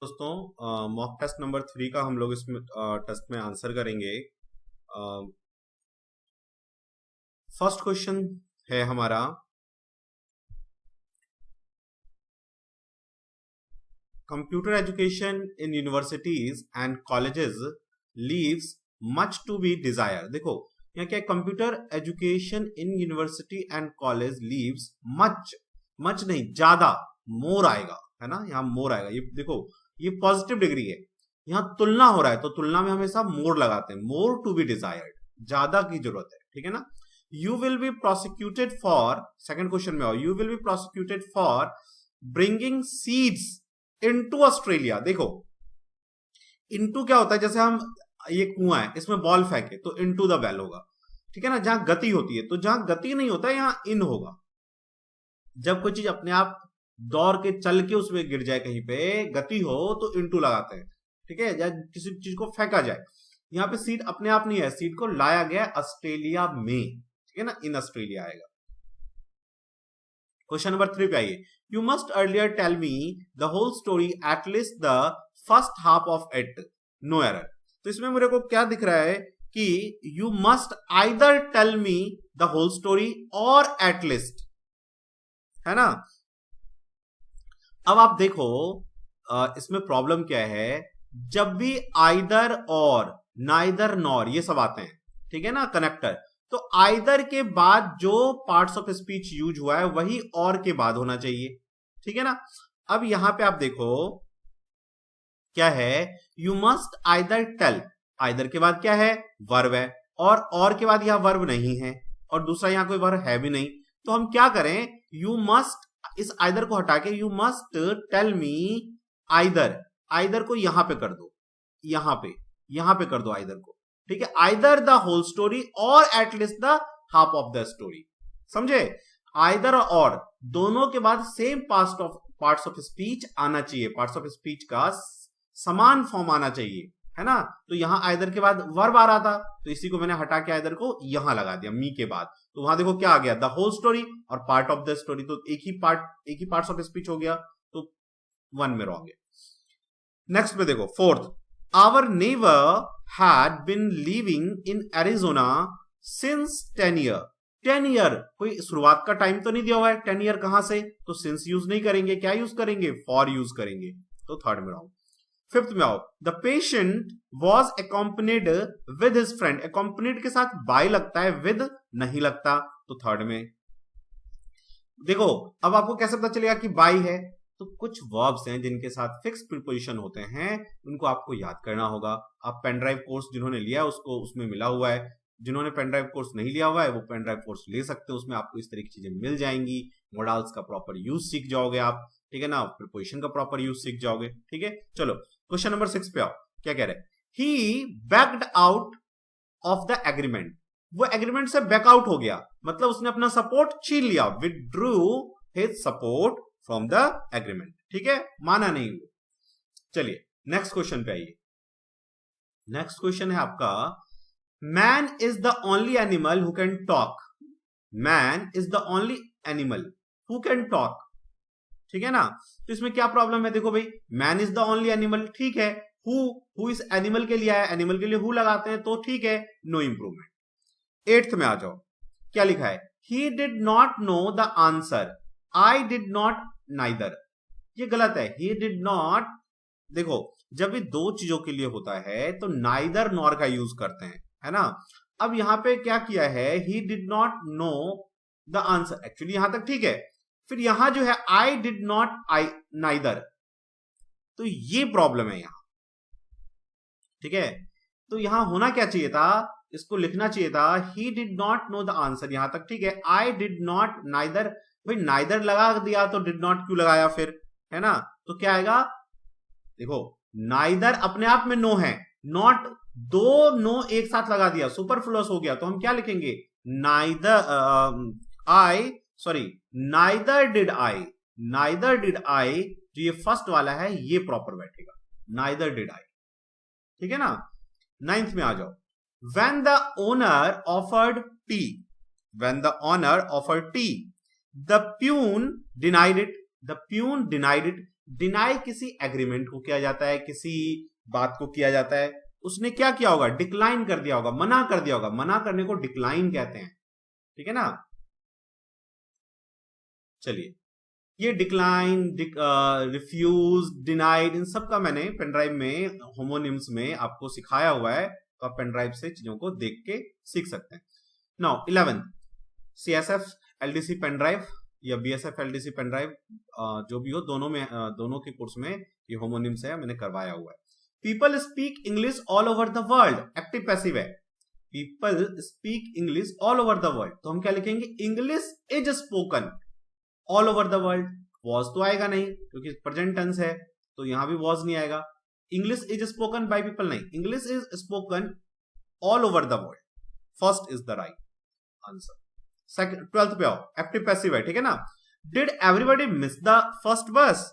दोस्तों mock test number 3 का हम लोग इसमें टेस्ट में आंसर करेंगे। फर्स्ट क्वेश्चन है हमारा, computer education in universities and colleges leaves much to be desire. देखो यहाँ क्या, computer education in university and college leaves much नहीं, ज्यादा, मोर आएगा, है ना, यहाँ मोर आएगा। ये देखो ये पॉजिटिव डिग्री है, यहाँ तुलना हो रहा है तो तुलना में हमेशा मोर लगाते हैं, मोर टू बी डिजायर्ड, ज्यादा की जरूरत है, ठीक है ना। You will be prosecuted for, second question में आओ, you will be prosecuted for bringing seeds into Australia. देखो इनटू क्या होता है, जैसे हम ये कुआं है इसमें बॉल फेंके तो इनटू द वेल होगा, ठीक है ना। जहां गति होती है, तो जहां गति नहीं होता है यहां इन होगा। जब कोई चीज अपने आप दौड़ के चल के उसमें गिर जाए, कहीं पे गति हो तो इनटू लगाते हैं, ठीक है। या किसी चीज को फेंका जाए, यहाँ पे सीड अपने आप नहीं है, सीड को लाया गया ऑस्ट्रेलिया में, ठीक है ना, इन ऑस्ट्रेलिया आएगा। क्वेश्चन नंबर 3 पे आइए, you must earlier tell me the whole story at least the first half of it, no error. तो इसमें मेरे को क्या दिख रहा है कि you must either tell me the whole story और एट लीस्ट, है ना। अब आप देखो इसमें प्रॉब्लम क्या है, जब भी आइदर और, नाइदर नॉर ये सब आते हैं, ठीक है ना, कनेक्टर, तो आइदर के बाद जो पार्ट्स ऑफ स्पीच यूज हुआ है वही और के बाद होना चाहिए, ठीक है ना। अब यहां पे आप देखो क्या है, you must either tell, either के बाद क्या है, वर्ब है, और के बाद यह वर्ब नहीं है, और दूसरा यहां कोई वर्ब है भी नहीं, तो हम क्या करें, यू मस्ट, इस आइदर को हटा के you must tell me either को यहां पे कर दो, यहां पे कर दो आइदर को, ठीक है। आइदर द होल स्टोरी और at least the half of the story, समझे। आइदर और दोनों के बाद सेम पार्ट्स ऑफ स्पीच आना चाहिए, पार्ट्स ऑफ स्पीच का समान फॉर्म आना चाहिए, है ना। तो यहां आइदर के बाद वर्ब आ रहा था, तो इसी को मैंने हटा के आइदर को यहां लगा दिया, मी के बाद, तो वहां देखो क्या आ गया, द होल स्टोरी और पार्ट ऑफ द स्टोरी, तो एक ही पार्ट्स ऑफ स्पीच हो गया, तो 1 में रॉन्ग है। नेक्स्ट में देखो fourth, our never had been living in Arizona since 10 year. 10 year कोई शुरुआत का टाइम तो नहीं दिया हुआ है, 10 ईयर कहां से, तो सिंस यूज नहीं करेंगे, क्या यूज करेंगे, फॉर यूज करेंगे, तो थर्ड में रॉन्ग। फिफ्थ में आओ, the patient was accompanied with his friend, accompanied के साथ बाय लगता है, विद नहीं लगता, तो थर्ड में। देखो अब आपको कैसे पता चलेगा कि बाय है, तो कुछ वर्ब्स हैं जिनके साथ फिक्स प्रीपोजिशन होते हैं, उनको आपको याद करना होगा। आप पेन ड्राइव कोर्स जिन्होंने लिया उसको उसमें मिला हुआ है, जिन्होंने पेन ड्राइव कोर्स नहीं लिया हुआ है वो पेन ड्राइव कोर्स ले सकते हैं, उसमें आपको इस तरह की चीजें मिल जाएंगी। मॉडल्स का प्रॉपर यूज सीख जाओगे आप, ठीक है ना, प्रीपोजिशन का प्रॉपर यूज सीख जाओगे, ठीक है। चलो क्वेश्चन नंबर 6 पे आओ, क्या कह रहे हैं, he backed out of the agreement, वो एग्रीमेंट से बैकआउट हो गया, मतलब उसने अपना सपोर्ट छीन लिया, withdrew his support from the agreement, ठीक है, माना नहीं वो। चलिए नेक्स्ट क्वेश्चन पे आइए। नेक्स्ट क्वेश्चन है आपका, man is the only animal who can talk, man is the only animal who can talk, ठीक है ना। तो इसमें क्या प्रॉब्लम है, देखो भाई man is the only animal, ठीक है, हु इस एनिमल के लिए है, एनिमल के लिए हु लगाते हैं तो ठीक है, नो इंप्रूवमेंट। 8th में आ जाओ, क्या लिखा है, he did not know the answer, I did not neither, ये गलत है, ही डिड नॉट। देखो जब ये दो चीजों के लिए होता है तो नाइदर नॉर का यूज करते हैं, है ना। अब यहां पे क्या किया है, he did not know the answer, actually यहां तक ठीक है, फिर यहां जो है I did not I neither, तो ये प्रॉब्लम है यहां, ठीक है। तो यहां होना क्या चाहिए था, इसको लिखना चाहिए था he did not know the answer, यहां तक ठीक है, आई डिड नॉट नाइदर, भाई नाइदर लगा दिया तो डिड नॉट क्यों लगाया फिर, है ना। तो क्या आएगा, देखो नाइदर अपने आप में नो है, नॉट, दो नो एक साथ लगा दिया, सुपरफ्लुअस हो गया, तो हम क्या लिखेंगे, neither I, sorry neither did I, neither did I, जो ये फर्स्ट वाला है ये प्रॉपर बैठेगा, नाइदर डिड आई, ठीक है ना। 9th में आ जाओ, when the owner offered T, when the owner offered T, the peon denied it, the peon denied it, deny किसी एग्रीमेंट को किया जाता है, किसी बात को किया जाता है। उसने क्या किया होगा, डिक्लाइन कर दिया होगा, मना कर दिया होगा। मना करने को डिक्लाइन कहते हैं, ठीक है ना। चलिए, ये डिक्लाइन, रिफ्यूज, डिनाइड, इन सब का मैंने पेनड्राइव में होमोनिम्स में आपको सिखाया हुआ है, तो आप पेनड्राइव से चीजों को देख के सीख सकते हैं। नाउ 11 CSF LDC पेनड्राइव या BSF LDC पेनड्राइव, जो भी हो, दोनों के कोर्स में ये होमोनिम्स है, मैंने करवाया हुआ है। People speak English all over the world, active passive है। People speak English all over the world, तो हम क्या लिखेंगे, English is spoken all over the world. Was तो आएगा नहीं क्योंकि प्रेजेंट टेंस है, तो यहां भी वॉज नहीं आएगा। English is spoken by people नहीं, English is spoken all over the world. First is the right answer. Second, 12th पे आओ, एक्टिव पैसिव है, ठीक है ना। Did everybody miss the first bus,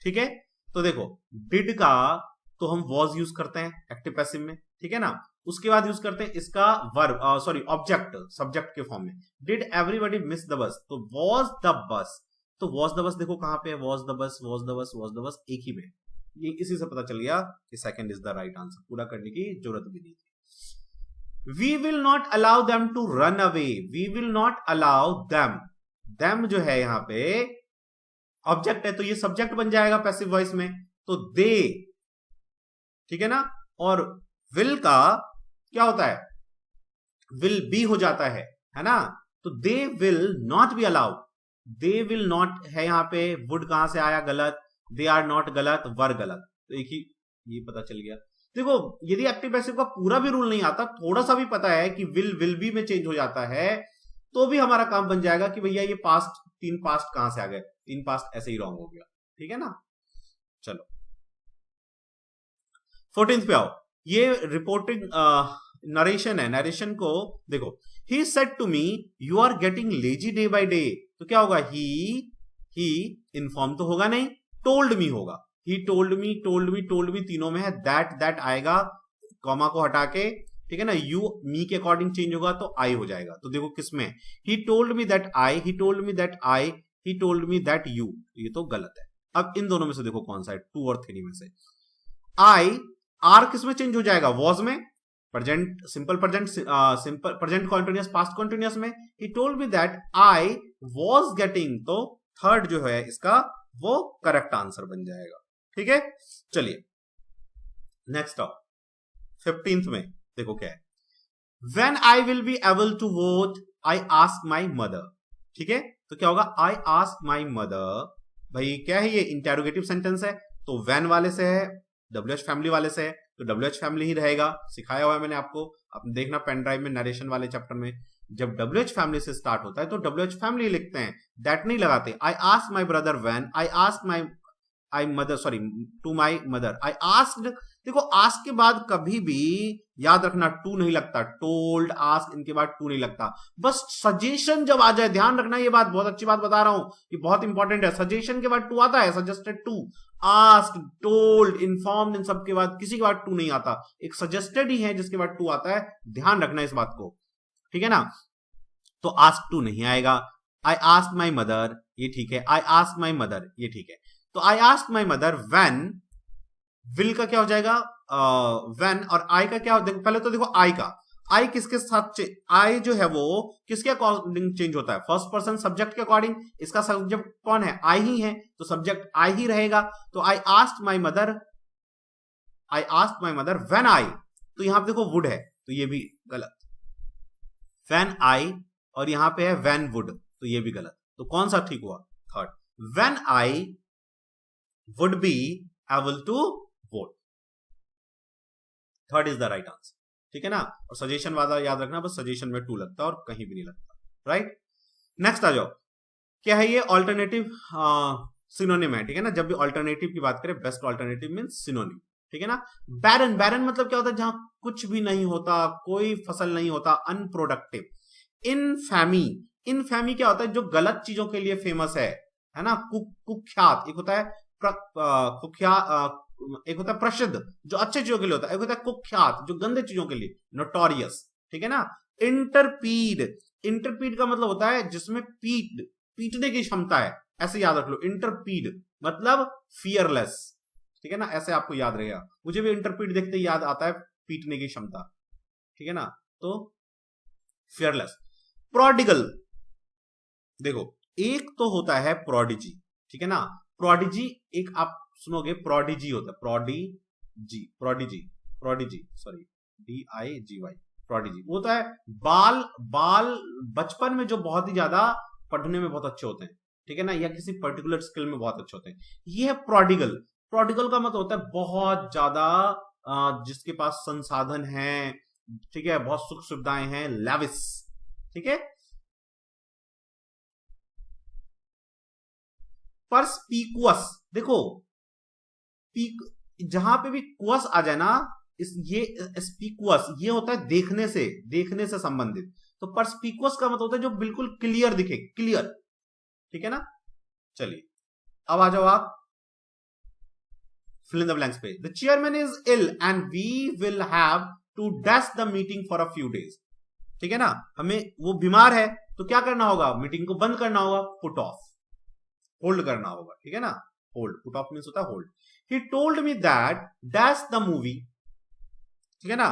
ठीक है। तो देखो, डिड का तो हम वॉज यूज करते हैं एक्टिव पैसिव में, ठीक है ना। उसके बाद यूज करते हैं इसका वर्ब, सॉरी ऑब्जेक्ट, सब्जेक्ट के फॉर्म में। Did everybody miss the bus, तो वॉज द बस, तो वॉज द बस देखो कहां पे है, was the bus, was the bus, was the bus, एक ही में। ये इसी से पता चल गया कि second is the right answer, पूरा करने की जरूरत भी नहीं थी। We will not allow them to run away, we will not allow them, them जो है यहां पे ऑब्जेक्ट है, तो ये सब्जेक्ट बन जाएगा पैसिव वॉइस में, तो दे, ठीक है ना। और विल का क्या होता है, विल बी हो जाता है ना। तो they will not be allowed, they will not है यहां पे, वुड कहां से आया, गलत, दे आर नॉट गलत, वर गलत, तो एक ही ये पता चल गया। देखो, यदि एक्टिव पैसिव का पूरा भी रूल नहीं आता, थोड़ा सा भी पता है कि विल बी में चेंज हो जाता है, तो भी हमारा काम बन जाएगा कि भैया ये पास्ट, 3 पास्ट कहां से आ गए, 3 पास्ट ऐसे ही रॉन्ग हो गया, ठीक है ना। चलो 14th पे आओ, ये रिपोर्टिंग नरेशन है, नरेशन को देखो, he said to me you are getting lazy day by day, तो क्या होगा, ही इन्फॉर्म तो होगा नहीं, टोल्ड मी होगा, ही टोल्ड मी, टोल्ड मी, टोल्ड मी तीनों में है, दैट आएगा कॉमा को हटा के, ठीक है ना। यू मी के अकॉर्डिंग चेंज होगा तो आई हो जाएगा, तो देखो किसमें, ही told me that I, he told me that I, he told me that you, ये तो गलत है। अब इन दोनों में से देखो कौन सा है, 2 और 3 में से। आई, आर किसमें चेंज हो जाएगा, वॉज में, present simple present, simple present continuous, past continuous में। He told me that I was getting, तो थर्ड जो है इसका वो करेक्ट आंसर बन जाएगा, ठीक है। चलिए नेक्स्ट आओ, 15th में देखो क्या है, When I will be able to vote, I ask my mother, ठीक है। तो क्या होगा, I ask my mother, भाई क्या है ये, इंटेरोगेटिव सेंटेंस है, तो when वाले से है, WH फैमिली वाले से है, तो WH फैमिली ही रहेगा, सिखाया हुआ है मैंने आपको। आप देखना पेन ड्राइव में नरेशन वाले चैप्टर में, जब WH फैमिली से स्टार्ट होता है तो WH फैमिली लिखते हैं, दैट नहीं लगाते। I asked my brother when, I asked my mother, sorry to my mother, I asked. देखो आस्क के बाद कभी भी याद रखना टू नहीं लगता, टोल्ड, आस्क, इनके बाद टू नहीं लगता। बस सजेशन जब आ जाए, ध्यान रखना, ये बात बहुत अच्छी बात बता रहा हूं, ये बहुत इंपॉर्टेंट है। सजेशन के बाद टू आता है, suggested to, ask, told, informed, इन सब के बाद किसी के बाद टू नहीं आता, एक सजेस्टेड ही है जिसके बाद टू आता है, ध्यान रखना इस बात को, ठीक है ना। तो आस्क टू नहीं आएगा। आई आस्क माई मदर, ये ठीक है। आई आस्क माई मदर, ये ठीक है। तो I ask my mother when, will का क्या हो जाएगा, व्हेन, और आई का क्या हो, देखो पहले तो देखो आई का, आई किसके साथ, आई जो है वो किसके अकॉर्डिंग चेंज होता है, फर्स्ट पर्सन सब्जेक्ट के अकॉर्डिंग। इसका सब्जेक्ट कौन है, आई ही है, तो सब्जेक्ट आई ही रहेगा। तो I asked my mother, I asked my mother when I, तो यहां पे देखो वुड है, तो ये भी गलत, व्हेन आई, और यहां पे है व्हेन वुड, तो ये भी गलत। तो कौन सा ठीक हुआ, third, when I would be able to vote, third is the right answer, ठीक है ना। और सजेशन वाला याद रखना, बस सजेशन में टू लगता है और कहीं भी नहीं लगता, राइट। नेक्स्ट आ जाओ, क्या है ये, ऑल्टरनेटिव सिनोनिम है, ठीक है ना। जब भी ऑल्टरनेटिव की बात करें, बेस्ट ऑल्टरनेटिव मींस सिनोनिम, ठीक है ना। बैरन, बैरन मतलब क्या होता है, जहां कुछ भी नहीं होता, कोई फसल नहीं होता, अनप्रोडक्टिव। इनफैमी, इनफैमी क्या होता है, जो गलत चीजों के लिए फेमस है ना। कुख्यात, एक होता है एक होता है प्रसिद्ध, जो अच्छे चीजों के लिए होता है, एक होता है कुख्यात, जो गंदे चीजों के लिए, नोटोरियस, ठीक है ना। इंटरपीड, इंटरपीड का मतलब होता है जिसमें पीटने की क्षमता है, ऐसे याद रख लो, इंटरपीड मतलब फियरलेस, ठीक है ना, ऐसे आपको याद रहेगा। मुझे भी इंटरपीड देखते ही याद आता है पीटने की क्षमता, ठीक है ना, तो फियरलेस। प्रोडिगल, देखो एक तो होता है प्रोडिजी, ठीक है ना, प्रोडिजी एक आप सुनोगे, प्रोडिजी होता है, प्रोडिजी सॉरी, DIGY, प्रोडिजी वो होता है बाल बाल बचपन में जो बहुत ही ज्यादा पढ़ने में बहुत अच्छे होते हैं, ठीक है ना, या किसी पर्टिकुलर स्किल में बहुत अच्छे होते हैं, ये है प्रोडिगल। प्रोडिगल का मतलब होता है बहुत ज्यादा जिसके पास संसाधन है, ठीक है, बहुत सुख सुविधाएं हैं, लैविस, ठीक है। परस्पिकुअस, देखो पीक, जहां पे भी कुअस आ जाए ना, इस ये स्पीकुअस ये होता है देखने से संबंधित, तो परस्पिकुअस का मतलब होता है जो बिल्कुल क्लियर दिखे, क्लियर, ठीक है ना। चलिए अब आ जाओ आप fill in the blanks पे। The chairman is ill and we will have to dash the meeting for a few days, ठीक है ना, हमें वो बीमार है तो क्या करना होगा, मीटिंग को बंद करना होगा, पुट ऑफ, होल्ड करना होगा, ठीक है ना, होल्ड, पुट ऑफ मींस होता है hold. He told me that dash the movie, ठीक है ना,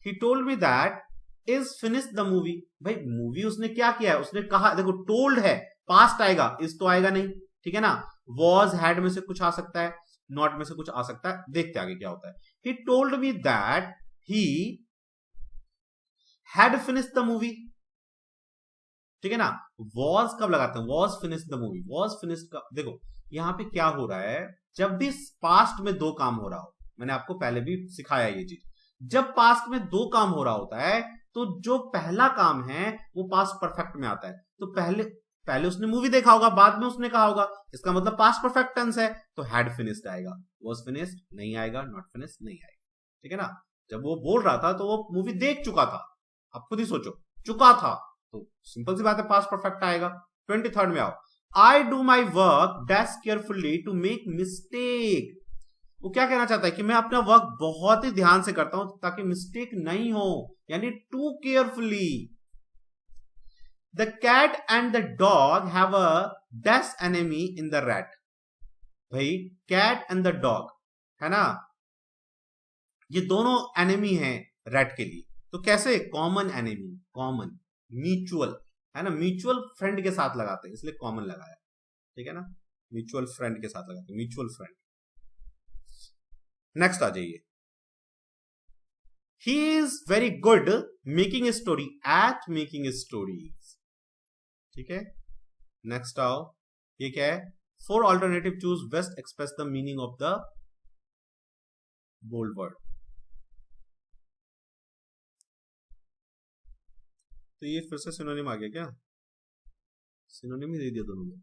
he told me that is finished the movie, भाई मूवी उसने क्या किया है, उसने कहा, देखो टोल्ड है, पास्ट आएगा, इस तो आएगा नहीं, ठीक है ना, was had में से कुछ आ सकता है, नॉट में से कुछ आ सकता है, देखते आगे क्या होता है। He told me that he had finished the movie, ठीक है ना, was कब लगाते हैं, was finished the movie, was finished का, देखो यहां पे क्या हो रहा है, जब भी पास्ट में दो काम हो रहा हो, मैंने आपको पहले भी सिखाया ये चीज, जब पास्ट में दो काम हो रहा होता है तो जो पहला काम है वो पास्ट परफेक्ट में आता है, तो पहले उसने मूवी देखा होगा, बाद में उसने कहा होगा, इसका मतलब पास्ट परफेक्ट टेंस है, तो हैड फिनिश्ड आएगा, वाज फिनिश्ड नहीं आएगा, नॉट फिनिश्ड नहीं आएगा, ठीक है ना। जब वो बोल रहा था तो वो मूवी देख चुका था, आप खुद ही सोचो, चुका था, तो सिंपल सी बात है पास्ट परफेक्ट आएगा। 23rd में आओ, I do my work dash carefully to make mistake, वो क्या कहना चाहता है कि मैं अपना वर्क बहुत ही ध्यान से करता हूं ताकि मिस्टेक नहीं हो, यानी to carefully. The cat and the dog have a dash enemy in the rat, भाई कैट एंड द डॉग है ना, ये दोनों एनिमी हैं रैट के लिए, तो कैसे, कॉमन एनिमी, कॉमन, म्यूचुअल है ना, म्यूचुअल फ्रेंड के साथ लगाते हैं इसलिए कॉमन लगाया, ठीक है ना, म्यूचुअल फ्रेंड के साथ लगाते हैं, म्यूचुअल फ्रेंड। नेक्स्ट आ जाइए, he is very good making a story, at making a stories, ठीक है। नेक्स्ट आओ, ये क्या है, four alternative choose best express the meaning of the bold word, तो ये फिर से सिनोनिम आ गया क्या, सिनोनिम ही दे दिया दोनों में।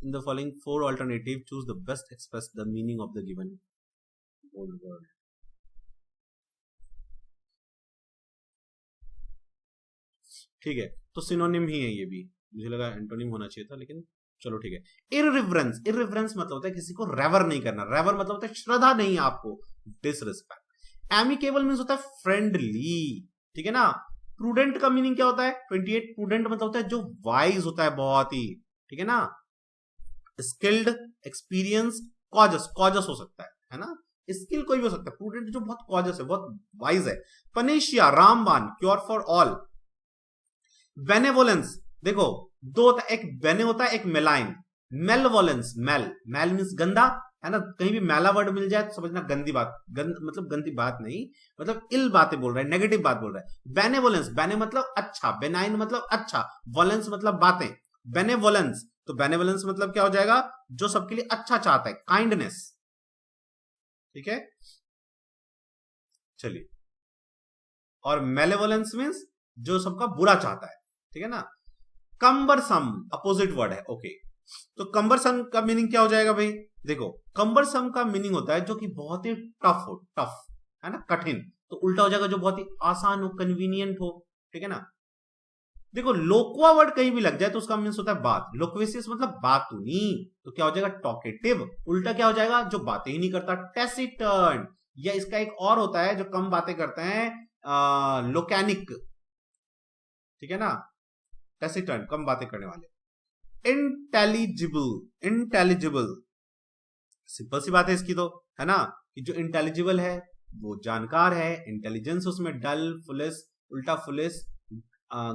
In the following four alternative choose the best express the meaning of the given bold word, ठीक है, तो सिनोनिम ही है ये भी, मुझे लगा एंटोनिम होना चाहिए था, लेकिन चलो ठीक है। इररिवरेंस, इररिवरेंस मतलब होता है किसी को रेवर नहीं करना, रेवर मतलब होता है श्रद्धा नहीं आपको, डिसरिस्पेक्ट। एमिकेबल मींस होता है फ्रेंडली, ठीक है ना। प्रूडेंट का मीनिंग क्या होता है, 28, प्रूडेंट मतलब होता है जो वाइज होता है बहुत ही, ठीक है ना। स्किल्ड, एक्सपीरियंस, कॉजस, कॉजस हो सकता है ना, स्किल कोई भी हो सकता है, प्रूडेंट जो बहुत कॉजस है, बहुत वाइज है। पनेशिया, रामबाण, क्योर फॉर ऑल। बेनेवोलेंस, देखो दो होता है, एक बेने होता है, एक मेलाइन। मेलवोलेंस, मेल, मेल मींस गंदा है ना, कहीं भी मैला वर्ड मिल जाए तो समझना गंदी बात, मतलब गंदी बात नहीं, मतलब इल बातें बोल रहा है, नेगेटिव बात बोल रहा है। बेनेवोलेंस, बेने मतलब अच्छा, बेनाइन मतलब अच्छा, वोलेंस मतलब बातें, बेनेवोलेंस, तो बेनेवोलेंस मतलब क्या हो जाएगा, जो सबके लिए अच्छा चाहता है, काइंडनेस, ठीक है। चलिए, और मेलेवोलेंस मींस जो सबका बुरा चाहता है, ठीक है ना। कंबरसम अपोजिट वर्ड है, ओके, तो कंबरसम का मीनिंग क्या हो जाएगा भाई, देखो कंबरसम का मीनिंग होता है जो कि बहुत ही टफ हो, टफ है ना, कठिन, तो उल्टा हो जाएगा जो बहुत ही आसान हो, कन्वीनियंट हो, ठीक है ना। देखो लोक्वा वर्ड कहीं भी लग जाए तो उसका मीन्स होता है बात, लोक्वेसियस मतलब बातूनी, तो क्या हो जाएगा, टॉकेटिव, उल्टा क्या हो जाएगा, जो बातें ही नहीं करता, टेसिटर्न, या इसका एक और होता है जो कम बातें करते हैं, लोकैनिक, ठीक है ना, टेसिटर्न कम बातें करने वाले। इंटेलिजिबल, इंटेलिजिबल सिंपल सी बात है इसकी तो, है ना, कि जो इंटेलिजिबल है वो जानकार है, इंटेलिजेंस उसमें डल, फुलिस, उल्टा फुलिस,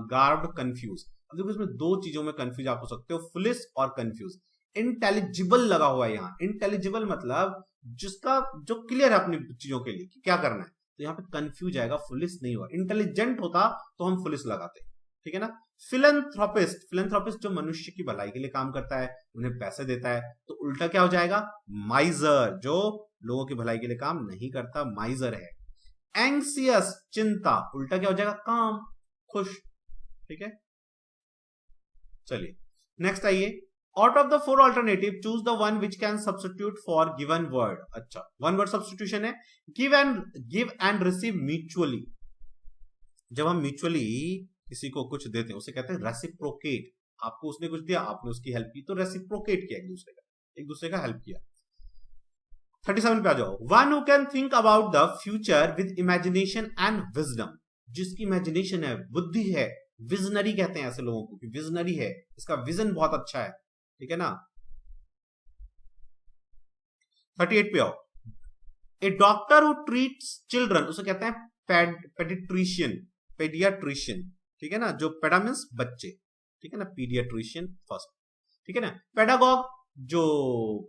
गार्ब्ड, कंफ्यूज। अब देखो इसमें दो चीजों में कंफ्यूज आप हो सकते हो, फुलिस और कंफ्यूज। इंटेलिजिबल लगा हुआ है यहाँ, इंटेलिजिबल मतलब जिसका जो क्लियर है अपनी चीजों के लिए कि क्या करना है, तो यहाँ पे कंफ्यूज आएगा, फुलिस नहीं हुआ। इंटेलिजेंट होता तो हम फुलिस लगाते, ठीक है ना। फिलेंथ्रोपिस्ट, फिलेंथ्रोपिस्ट जो मनुष्य की भलाई के लिए काम करता है, उन्हें पैसे देता है, तो उल्टा क्या हो जाएगा, माइजर, जो लोगों की भलाई के लिए काम नहीं करता, माइजर है। एंग्सियस, चिंता, उल्टा क्या हो जाएगा, काम, खुश, ठीक है। चलिए नेक्स्ट आइए, out of the four alternative choose the one which can substitute for given word. अच्छा, वन वर्ड सब्स्टिट्यूशन है, गिव एंड रिसीव म्यूचुअली। जब हम म्यूचुअली किसी को कुछ देते हैं उसे कहते हैं रेसिप्रोकेट। आपको उसने कुछ दिया, आपने उसकी हेल्प की, तो रेसिप्रोकेट किया, एक दूसरे का हेल्प किया। 37 पे आ जाओ, one who can think about the future with imagination and wisdom. जिसकी इमेजिनेशन है, बुद्धि है, विजनरी कहते हैं ऐसे लोगों को कि विजनरी है, इसका विजन बहुत अच्छा है, ठीक है ना। 38 पे आओ, ए डॉक्टर हु ट्रीट्स चिल्ड्रन, उसे कहते हैं पेडिट्रिशियन, पेडियाट्रिशियन, ठीक है ना। जो पेडा मीन्स बच्चे, ठीक है ना, पीडियाट्रिशियन फर्स्ट, ठीक है ना। पेडागॉग, जो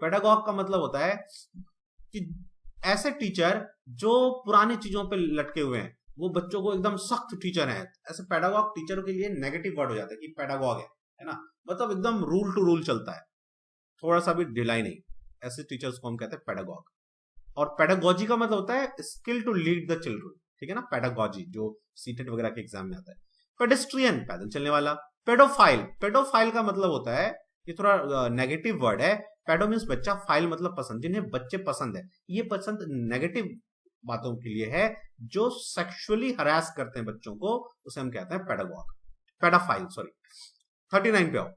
पेडागॉग का मतलब होता है कि ऐसे टीचर जो पुरानी चीजों पे लटके हुए हैं, वो बच्चों को एकदम सख्त टीचर है, ऐसे पेडागॉग टीचरों के लिए नेगेटिव वर्ड हो जाता है कि पेडागॉग है ना, मतलब एकदम रूल टू रूल चलता है, थोड़ा सा भी ढिलाई नहीं, ऐसे टीचर्स को हम कहते हैं पेडागॉग। और पेडागॉजी का मतलब होता है skill to lead the children, ठीक है ना, पेडागॉजी जो सीटेट वगैरह के एग्जाम में आता है। पेडेस्ट्रियन, पैदल चलने वाला। पेडोफाइल, पेडोफाइल का मतलब होता है, ये थोड़ा नेगेटिव वर्ड है, पेडो मीन्स बच्चा, फाइल मतलब पसंद, जिन्हें बच्चे पसंद है, ये पसंद नेगेटिव बातों के लिए है, जो सेक्सुअली हरास करते हैं बच्चों को, उसे हम कहते हैं पेडागॉग, पेडाफाइल, सॉरी। 39 पे आओ,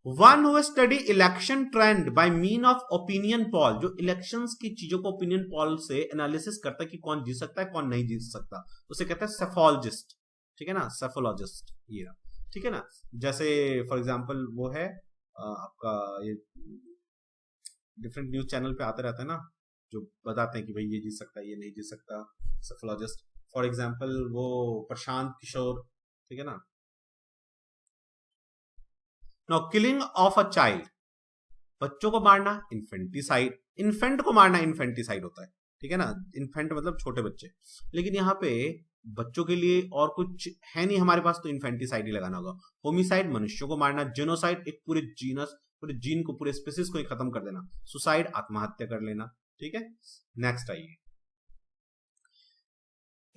one who study election trend by mean of opinion poll, जो इलेक्शंस की चीजों को ओपिनियन पोल से एनालिसिस करता है कि कौन जीत सकता है कौन नहीं जीत सकता, उसे कहते हैं सेफोलॉजिस्ट, ठीक है ना, सेफोलॉजिस्ट, ये ठीक है ना। जैसे फॉर एग्जांपल वो है आपका, ये डिफरेंट न्यूज चैनल पे आते रहता है ना, जो बताते हैं कि भाई ये जीत सकता है ये नहीं जीत सकता, सेफोलॉजिस्ट। फॉर एग्जांपल वो प्रशांत किशोर, ठीक है ना। Now killing of a child, बच्चों को मारना इन्फेंटिसाइड, इन्फेंट को मारना इन्फेंटिसाइड होता है, ठीक है ना, इन्फेंट मतलब छोटे बच्चे, लेकिन यहाँ पे बच्चों के लिए और कुछ है नहीं हमारे पास, तो इन्फेंटिसाइड ही लगाना होगा। होमिसाइड, मनुष्यों को मारना। जेनोसाइड, एक पूरे जीनस, पूरे जीन को, पूरे स्पीसीज को ही खत्म कर देना। सुसाइड, आत्महत्या कर लेना, ठीक है। नेक्स्ट आइए,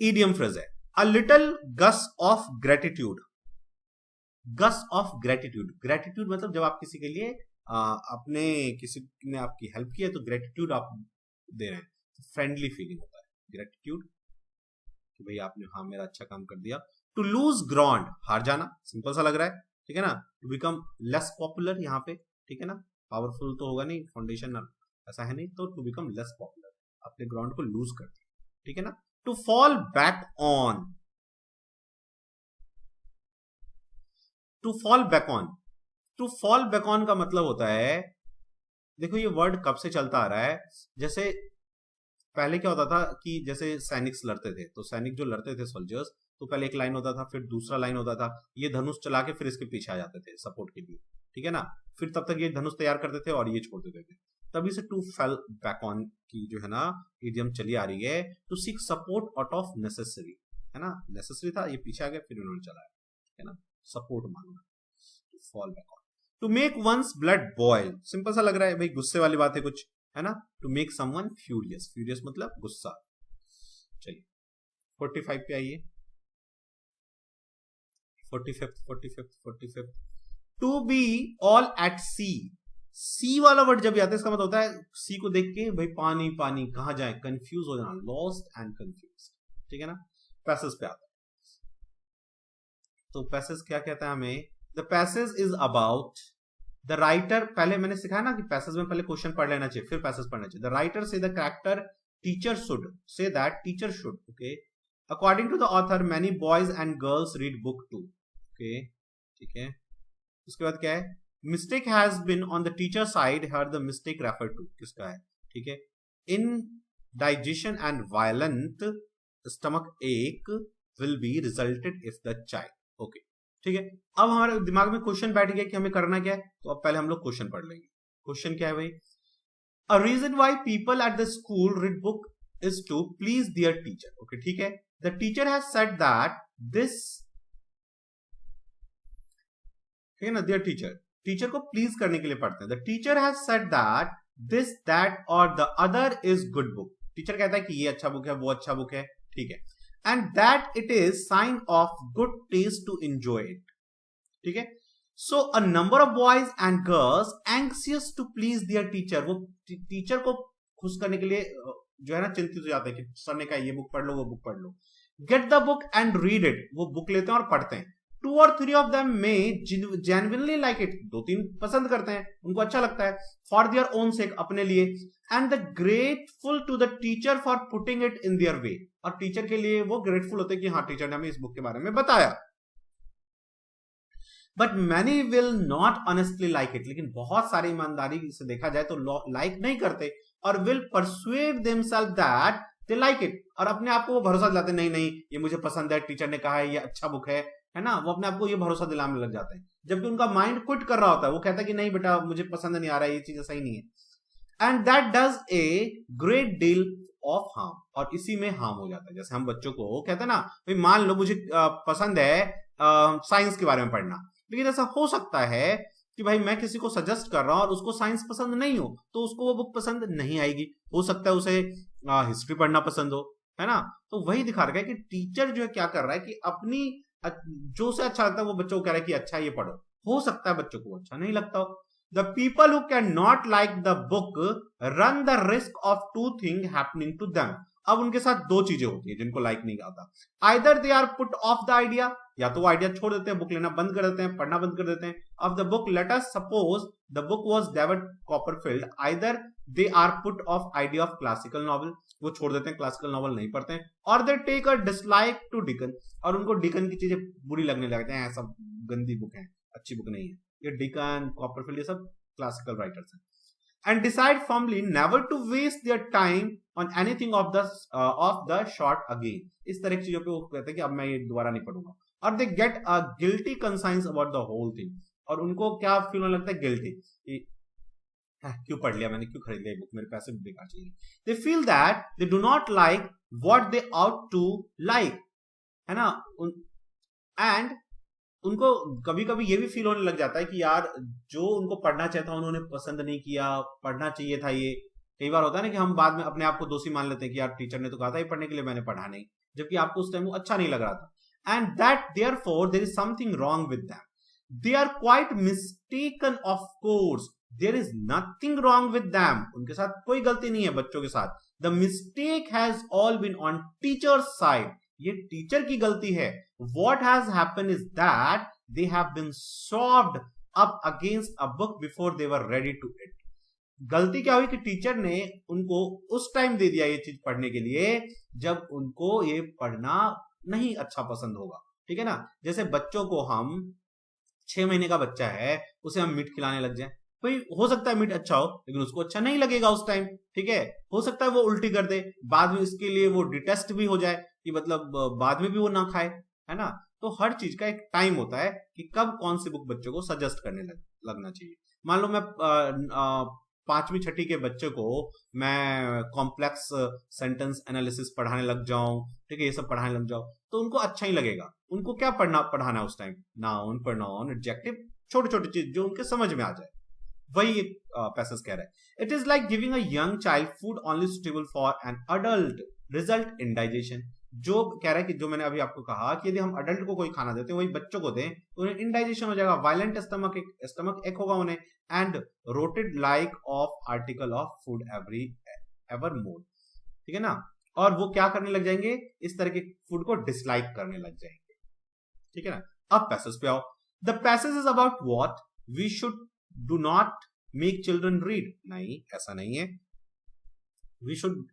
इडियम फ्रेज है, a little gush of gratitude. Gush of gratitude, gratitude मतलब जब आप किसी के लिए अपने, किसी ने आपकी हेल्प की है तो ग्रेटिट्यूड आप दे रहे हैं, तो फ्रेंडली फीलिंग होता है ग्रेटिट्यूड, कि भाई आपने हाँ मेरा अच्छा काम कर दिया। टू लूज ग्राउंड, हार जाना, सिंपल सा लग रहा है, ठीक है ना। टू बिकम लेस पॉपुलर, यहाँ पे ठीक है ना, पावरफुल तो होगा नहीं, फाउंडेशन ऐसा है नहीं, तो टू बिकम लेस पॉपुलर, अपने ग्राउंड को लूज कर दिया, ठीक है ना। To fall back on, to fall back on, to fall back on का मतलब होता है, देखो ये वर्ड कब से चलता आ रहा है, जैसे पहले क्या होता था कि जैसे सैनिक लड़ते थे, तो सैनिक जो लड़ते थे सोल्जर्स, तो पहले एक लाइन होता था, फिर दूसरा लाइन होता था, ये धनुष चला के फिर इसके पीछे आ जाते थे सपोर्ट के लिए, ठीक है ना। फिर तब तक ये धनुष तैयार करते थे और ये छोड़ देते थे, तभी से टू फेल बैक ऑन की जो है ना इडियम चली आ रही है। To seek support out of necessary, है ना, नेसेसरी था, ये पीछे आ गया, फिर उन्होंने चलाया, है ना, सपोर्ट मांगना, to fall back on. To make one's blood boil, simple सा लग रहा है भाई, गुस्से वाली बात है कुछ, है ना। To make someone furious, furious मतलब गुस्सा। चलिए 45 पे आइए, 45 to be all at sea, sea वाला वर्ड जब आता है इसका मतलब होता है सी को देख के भाई पानी पानी कहां जाए, कंफ्यूज हो जाना, लॉस्ट एंड कंफ्यूज, ठीक है ना। पैसेज पे आता है, तो पैसेज क्या कहता है हमें, the passage is about the writer, पहले मैंने सिखाया ना कि पैसेज में पहले क्वेश्चन पढ़ लेना चाहिए फिर पैसेज पढ़ना चाहिए। द राइटर से the character teacher should say that teacher should, okay, according to the author many boys and girls read book to, okay, ठीक है। उसके बाद क्या है, mistake has been on the teacher side, her the mistake refer to किसका है, ठीक है, indigestion and violent stomach ache will be resulted if the child, okay, ठीक है। अब हमारे दिमाग में क्वेश्चन बैठ गया कि हमें करना क्या है, तो अब पहले हम लोग क्वेश्चन पढ़ लेंगे। क्वेश्चन क्या है भाई, a reason why people at the school read book is to please their teacher, okay, ठीक है। The teacher has said that this, ठीक है ना, देयर टीचर, टीचर को प्लीज करने के लिए पढ़ते हैं। The teacher has said that this that और the other is good book, teacher कहता है कि ये अच्छा बुक है, वो अच्छा बुक है, ठीक है, and that it is sign of good taste to enjoy it, ठीक है। So a number of boys and girls anxious to please their teacher, वो टीचर को खुश करने के लिए जो है ना चिंतित हो जाते हैं कि सर ने कहा ये बुक पढ़ लो, वो बुक पढ़ लो। Get the book and read it, वो बुक लेते हैं और पढ़ते हैं। 2 or 3 of them may genuinely like it, 2-3 पसंद करते हैं, उनको अच्छा लगता है, for their own sake, अपने लिए, and the grateful to the teacher for putting it in their way, और टीचर के लिए वो ग्रेटफुल होते हैं कि हाँ टीचर ने हमें इस बुक के बारे में बताया। But many will not honestly like it, लेकिन बहुत सारी ईमानदारी से देखा जाए तो लाइक नहीं करते, और will persuade themselves that they like it, और अपने आप को वो भरोसा दिलाते, नहीं नहीं ये मुझे पसंद है, टीचर ने कहा है ये अच्छा बुक है ना, वो अपने आप को ये भरोसा दिलाने लग जाते हैं, जबकि उनका माइंड क्विट कर रहा होता है, वो कहता है कि नहीं बेटा मुझे पसंद नहीं आ रहा है, ये चीजें सही नहीं है। And that does a great deal of harm, और इसी में हार्म हो जाता है। जैसे हम बच्चों को कहते हैं ना, भाई मान लो मुझे पसंद है साइंस के बारे में पढ़ना, लेकिन ऐसा हो सकता है कि भाई मैं किसी को सजेस्ट कर रहा हूं और उसको साइंस पसंद नहीं हो, तो उसको वो बुक पसंद नहीं आएगी, हो सकता है उसे हिस्ट्री पढ़ना पसंद हो, है ना। तो वही दिखा रखा है कि टीचर जो है क्या कर रहा है कि अपनी जो उसे अच्छा लगता है वो बच्चों को कह रहा है कि अच्छा ये पढ़ो, हो सकता है बच्चों को अच्छा नहीं लगता हो। The people who can not like the book run the risk of 2 thing happening to them, अब उनके साथ 2 चीजें होती है जिनको लाइक नहीं आता, either they are put off the idea, या तो वो आइडिया छोड़ देते हैं, बुक लेना बंद कर देते हैं, पढ़ना बंद कर देते हैं, off the book, let us suppose the book was David Copperfield, either they are put off idea of classical novel, वो छोड़ देते हैं, क्लासिकल नॉवल नहीं पढ़ते हैं, और they take a dislike to Dickens, और उनको डिकन की चीजें बुरी लगने लगते हैं, ऐसा गंदी बुक है, अच्छी बुक नहीं है, ये डिकन कॉपरफील्ड ये सब क्लासिकल राइटर्स हैं, and decide firmly never to waste their time on anything of the short again, इस तरह की चीजों पे वो कहते हैं कि अब मैं ये दोबारा नहीं पढ़ूंगा, और they get a guilty conscience about the whole thing, और उनको क्या फील होने लगता है, गिल्टी, क्यों पढ़ लिया मैंने, क्यों खरीद लिया बुक, मेरे पैसे बेकार चाहिए। they feel that they do not like what they ought to like, है ना, and उनको कभी कभी ये भी फील होने लग जाता है कि यार जो उनको पढ़ना चाहिए था उन्होंने पसंद नहीं किया, पढ़ना चाहिए था ये। कई बार होता है ना कि हम बाद में अपने आप को दोषी मान लेते हैं कि यार टीचर ने तो कहा था ये पढ़ने के लिए, मैंने पढ़ा नहीं, जबकि आपको उस टाइम वो अच्छा नहीं लग रहा था। And that therefore there is something wrong with them, they are quite mistaken, of course there is nothing wrong with them, उनके साथ कोई गलती नहीं है बच्चों के साथ, the mistake has all been on teachers side, ये टीचर की गलती है। What has happened is that they have been shoved up against a book before they were ready to it. गलती क्या हुई कि टीचर ने उनको उस टाइम दे दिया ये चीज पढ़ने के लिए जब उनको ये पढ़ना नहीं अच्छा पसंद होगा, ठीक है ना। जैसे बच्चों को हम 6 महीने का बच्चा है उसे हम मीट खिलाने लग जाए, भाई हो सकता है मीट अच्छा हो लेकिन उसको अच्छा नहीं लगेगा उस टाइम, ठीक है, हो सकता है वो उल्टी कर दे, बाद में इसके लिए वो डिटेस्ट भी हो जाए कि मतलब बाद में भी वो ना खाए, है ना। तो हर चीज का एक टाइम होता है कि कब कौन सी बुक बच्चों को सजेस्ट करने लगना चाहिए। मान लो मैं 5वीं 6ठी के बच्चे को मैं कॉम्प्लेक्स सेंटेंस एनालिसिस पढ़ाने लग जाऊं, ठीक है, ये सब पढ़ाने लग जाऊं, तो उनको अच्छा ही लगेगा। उनको क्या पढ़ाना है उस टाइम, नाउन, प्रोनाउन, एडजेक्टिव, छोटे छोटे चीज जो उनके समझ में आ जाए, वही पैसेज कह रहा है। It is like giving a young child food only suitable for an adult, result indigestion. जो कह रहा है कि जो मैंने अभी आपको कहा कि यदि हम अडल्ट को कोई खाना देते हैं वही बच्चों को दें तो उन्हें इंडाइजेशन हो जाएगा, वायलेंट स्टमक एक होगा उन्हें, and rotted like of article of food ever more, ठीक है ना। और वो क्या करने लग जाएंगे, इस तरह के फूड को डिसलाइक करने लग जाएंगे, ठीक है ना। अब पैसेज पे आओ। The passage is about what we should do not make children read, नहीं ऐसा नहीं है, वी शुड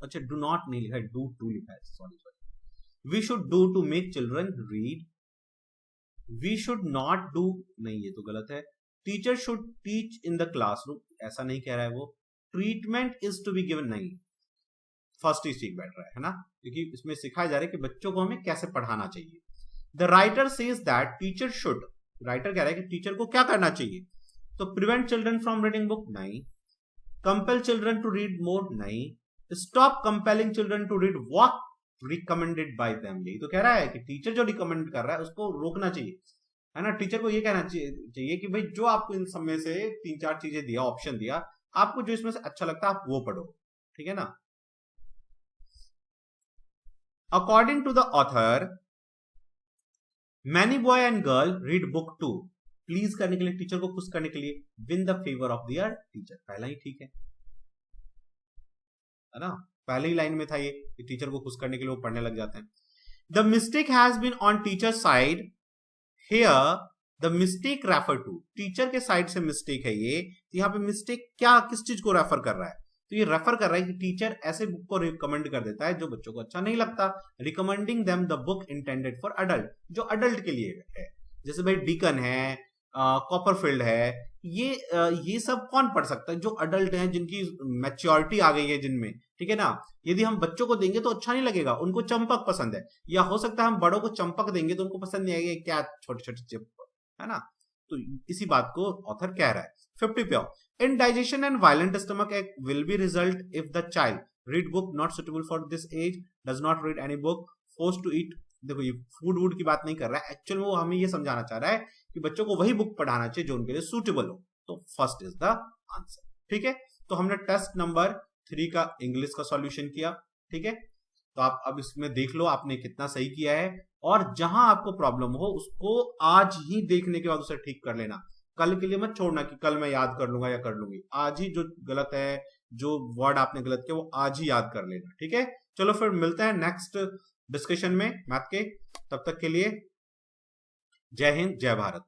अच्छा डू नॉट नहीं लिखा है, डू टू लिखा है, sorry, we should do to make children read we should not do, नहीं ये तो गलत है, teacher should teach in the classroom, ऐसा नहीं कह रहा है वो, treatment is to be given, नहीं, फर्स्ट ही ठीक बैठ रहा है ना, क्योंकि इसमें सिखाया जा रहा है कि बच्चों को हमें कैसे पढ़ाना चाहिए। The writer says that teacher should, writer कह रहा है कि टीचर को क्या करना चाहिए, तो prevent children from reading book, नहीं, compel children to read more, नहीं, stop compelling children to read what recommended by them, यही तो कह रहा है कि टीचर जो रिकमेंड कर रहा है उसको रोकना चाहिए, है ना। टीचर को ये कहना चाहिए कि भाई जो आपको इन सब में से 3-4 चीजें दिया, ऑप्शन दिया, आपको जो इसमें से अच्छा लगता है आप वो पढ़ो, ठीक है ना। According to the author many boy and girl read book to, please करने के लिए, टीचर को खुश करने के लिए, win the favour of their teacher, पहला ही ठीक है ना, पहले ही लाइन में था ये, टीचर को खुश करने के लिए वो पढ़ने लग जाते हैं। The mistake has been on teacher side here, the mistake refer to, teacher के साइड से मिस्टेक है ये, यहाँ पे मिस्टेक क्या, किस चीज को रेफर कर रहा है, तो ये रेफर कर रहा है कि टीचर ऐसे बुक को रिकमेंड कर देता है जो बच्चों को अच्छा नहीं लगता, recommending them the book intended for adult, जो अडल्ट के लिए है, जैसे भाई डिकन है, कॉपरफील्ड है, ये सब कौन पढ़ सकता है, जो अडल्ट हैं, जिनकी मैच्योरिटी आ गई है जिनमें, ठीक है ना। यदि हम बच्चों को देंगे तो अच्छा नहीं लगेगा, उनको चंपक पसंद है, या हो सकता है हम बड़ों को चंपक देंगे तो उनको पसंद नहीं आएगा, क्या छोटे छोटे चिप, है ना। तो इसी बात को ऑथर कह रहा है। 50 पे indigestion and violent stomach ache will be result if the child read book not suitable for this age, does not read any book, forced to eat, देखो ये फूड वूड की बात नहीं कर रहा है, एक्चुअल में वो हमें ये समझाना चाह रहा है कि बच्चों को वही बुक पढ़ाना चाहिए जो उनके लिए सूटेबल हो, तो फर्स्ट इज द आंसर, ठीक है। तो हमने टेस्ट नंबर 3 का इंग्लिश का सॉल्यूशन किया, ठीक है। तो आप अब इसमें देख लो आपने कितना सही किया है, और जहां आपको प्रॉब्लम हो उसको आज ही देखने के बाद उसे ठीक कर लेना, कल के लिए मत छोड़ना कि कल मैं याद कर लूंगा या कर लूंगी, आज ही जो गलत है, जो वर्ड आपने गलत किया वो आज ही याद कर लेना, ठीक है। चलो फिर मिलते हैं नेक्स्ट डिस्कशन में मैथ के, तब तक के लिए जय हिंद जय भारत।